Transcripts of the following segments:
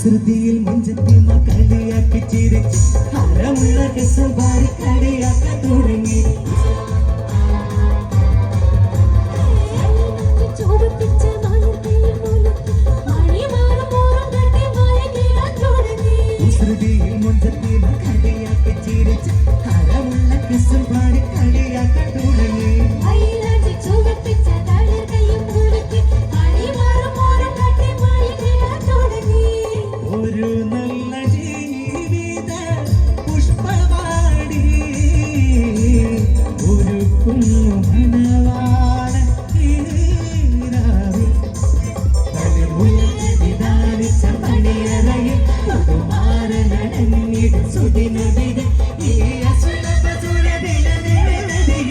കുസൃതിയിൽ മുഞ്ചത്തി കളിയാക്കി ചിരിച്ച് ഹരമുള്ള കെസുബാരി കളിയാക്കാൻ തുടങ്ങി. കുസൃതിയിൽ മുഞ്ചത്തി കളിയാക്കി ചിരിച്ച് ഹരമുള്ള കെസുബാരി കളിയാക്കാൻ തുടങ്ങി. ഒരു നല്ല ജീവിത പുഷ്പവാടി ഒരു കുഞ്ഞു മനവാട വിധാനിച്ച പണിയറയിൽ കുമാരനടങ്ങിടും സുദിനവിധി ഈ അസുലഭ സുരവിലതിൽ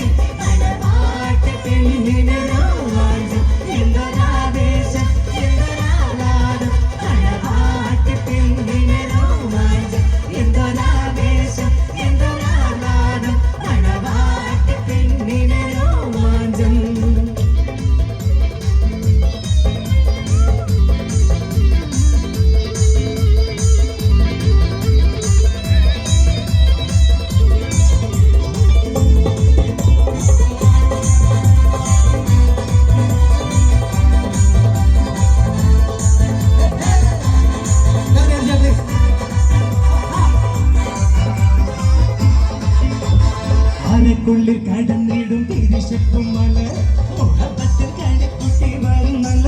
അലവാട്ട് പെണ്ണിന് രോമാഞ്ചം എന്തൊരാവേശം എന്തൊരാഹ്ലാദം അലവാട്ട് പെണ്ണിന് രോമാഞ്ചം എന്തൊരാവേശം എന്തൊരാഹ്ലാദം അലവാട്ട് പെണ്ണിന് രോമാഞ്ചം. ുള്ളിൽ കടന്നിടും തിരിശപ്പും മല മുഹബത്തിൽ കളിക്കുട്ടി വരും നല്ല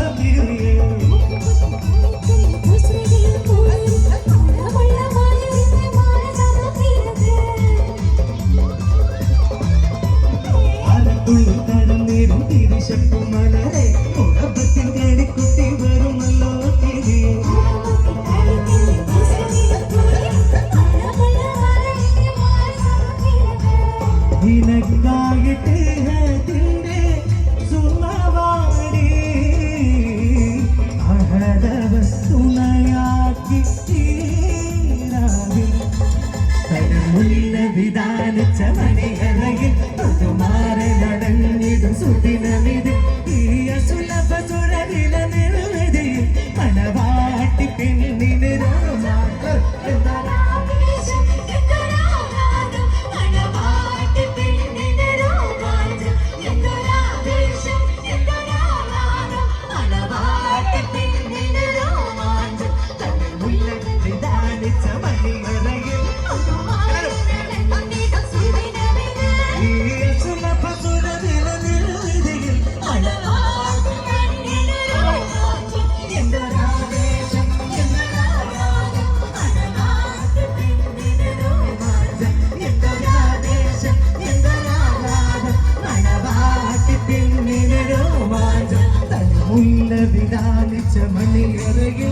അരക്കുള്ളിൽ കടന്നിടും തിരിശപ്പും മല മുഹബത്തിൽ കളിക്കുട്ടി വരും നല്ല നിനക്കായിട്ട് ഹദിന്റെ സുമവാടി അഹദവ സുനയാക്കി തീരാവിൽ തരമുല്ല വിധാനിച്ച മണിയറയിൽ കുമാരനടങ്ങിടും സുദിനവിധി ഈ അസുലഭ സുരവില നിലവിധിയിൽ മണവാട്ടി പെണ്ണിന് രോമാഞ്ചം വിധാനിച്ച മണിയറയിൽ